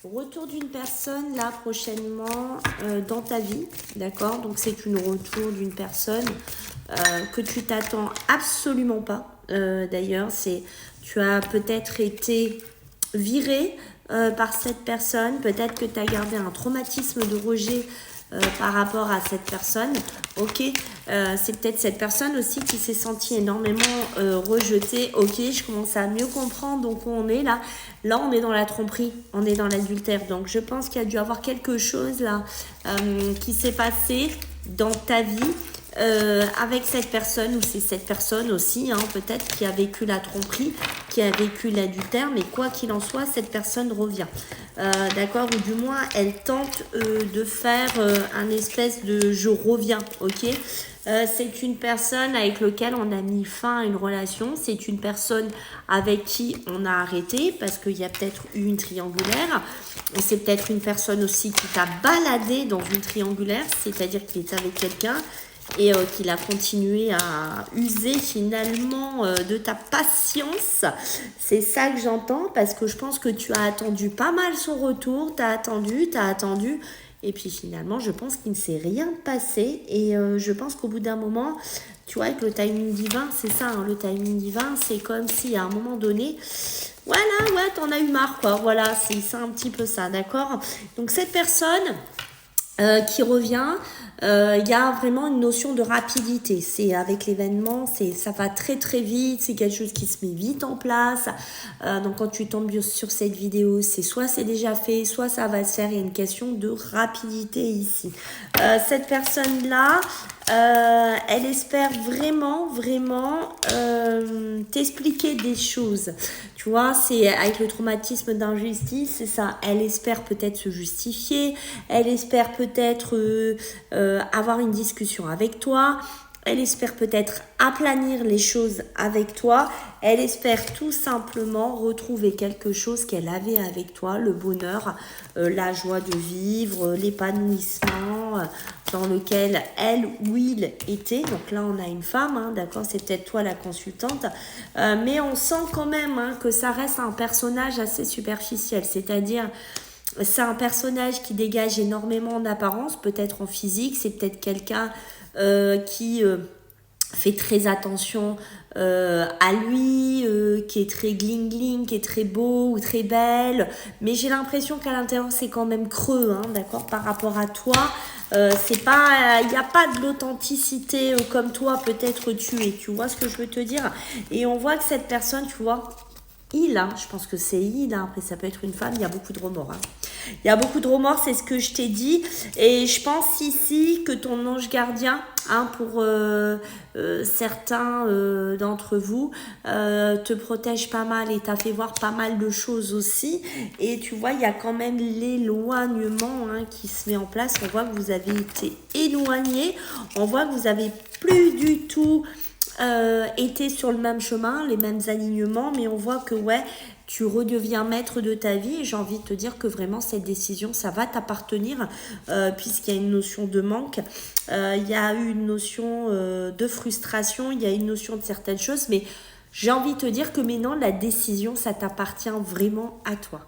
Retour d'une personne là prochainement dans ta vie, d'accord? Donc c'est une retour d'une personne que tu t'attends absolument pas. D'ailleurs, tu as peut-être été viré par cette personne, peut-être que tu as gardé un traumatisme de rejet par rapport à cette personne. Ok, c'est peut-être cette personne aussi qui s'est sentie énormément rejetée. Ok, je commence à mieux comprendre donc où on est là. Là, on est dans la tromperie, on est dans l'adultère. Donc, je pense qu'il y a dû avoir quelque chose là qui s'est passé dans ta vie avec cette personne, ou c'est cette personne aussi, hein, peut-être, qui a vécu la tromperie, qui a vécu l'adultère, mais quoi qu'il en soit, cette personne revient. D'accord, ou du moins, elle tente de faire un espèce de je reviens, ok. C'est une personne avec laquelle on a mis fin à une relation. C'est une personne avec qui on a arrêté parce qu'il y a peut-être eu une triangulaire. C'est peut-être une personne aussi qui t'a baladé dans une triangulaire, c'est-à-dire qu'il est avec quelqu'un et qu'il a continué à user finalement de ta patience. C'est ça que j'entends, parce que je pense que tu as attendu pas mal son retour, t'as attendu, et puis finalement je pense qu'il ne s'est rien passé, et je pense qu'au bout d'un moment, tu vois, avec le timing divin, c'est ça, hein, le timing divin, c'est comme si à un moment donné, voilà, ouais, t'en as eu marre, quoi, voilà, c'est un petit peu ça, d'accord? Donc cette personne qui revient, y a vraiment une notion de rapidité. C'est avec l'événement, ça va très très vite, c'est quelque chose qui se met vite en place. Donc quand tu tombes sur cette vidéo, soit c'est déjà fait, soit ça va se faire. Il y a une question de rapidité ici. Cette personne-là, elle espère vraiment t'expliquer des choses. Tu vois, c'est avec le traumatisme d'injustice, c'est ça. Elle espère peut-être se justifier, elle espère peut-être avoir une discussion avec toi, elle espère peut-être aplanir les choses avec toi, elle espère tout simplement retrouver quelque chose qu'elle avait avec toi, le bonheur, la joie de vivre, l'épanouissement dans lequel elle ou il était. Donc là, on a une femme, hein, d'accord, c'est peut-être toi la consultante, mais on sent quand même hein, que ça reste un personnage assez superficiel, c'est-à-dire c'est un personnage qui dégage énormément d'apparence, peut-être en physique, c'est peut-être quelqu'un qui fait très attention à lui, qui est très gling gling, qui est très beau ou très belle, mais j'ai l'impression qu'à l'intérieur c'est quand même creux, hein, d'accord, par rapport à toi. C'est pas, il n'y a pas de l'authenticité comme toi peut-être tu es, tu vois ce que je veux te dire. Et on voit que cette personne, tu vois, je pense que c'est après ça peut être une femme, il y a beaucoup de remords. Hein. Il y a beaucoup de remords, c'est ce que je t'ai dit. Et je pense ici que ton ange gardien, hein, pour certains d'entre vous, te protège pas mal et t'a fait voir pas mal de choses aussi. Et tu vois, il y a quand même l'éloignement hein, qui se met en place. On voit que vous avez été éloigné. On voit que vous avez plus du tout été sur le même chemin, les mêmes alignements, mais on voit que ouais, tu redeviens maître de ta vie et j'ai envie de te dire que vraiment cette décision, ça va t'appartenir puisqu'il y a une notion de manque, il y a eu une notion de frustration, il y a une notion de certaines choses, mais j'ai envie de te dire que maintenant la décision, ça t'appartient vraiment à toi.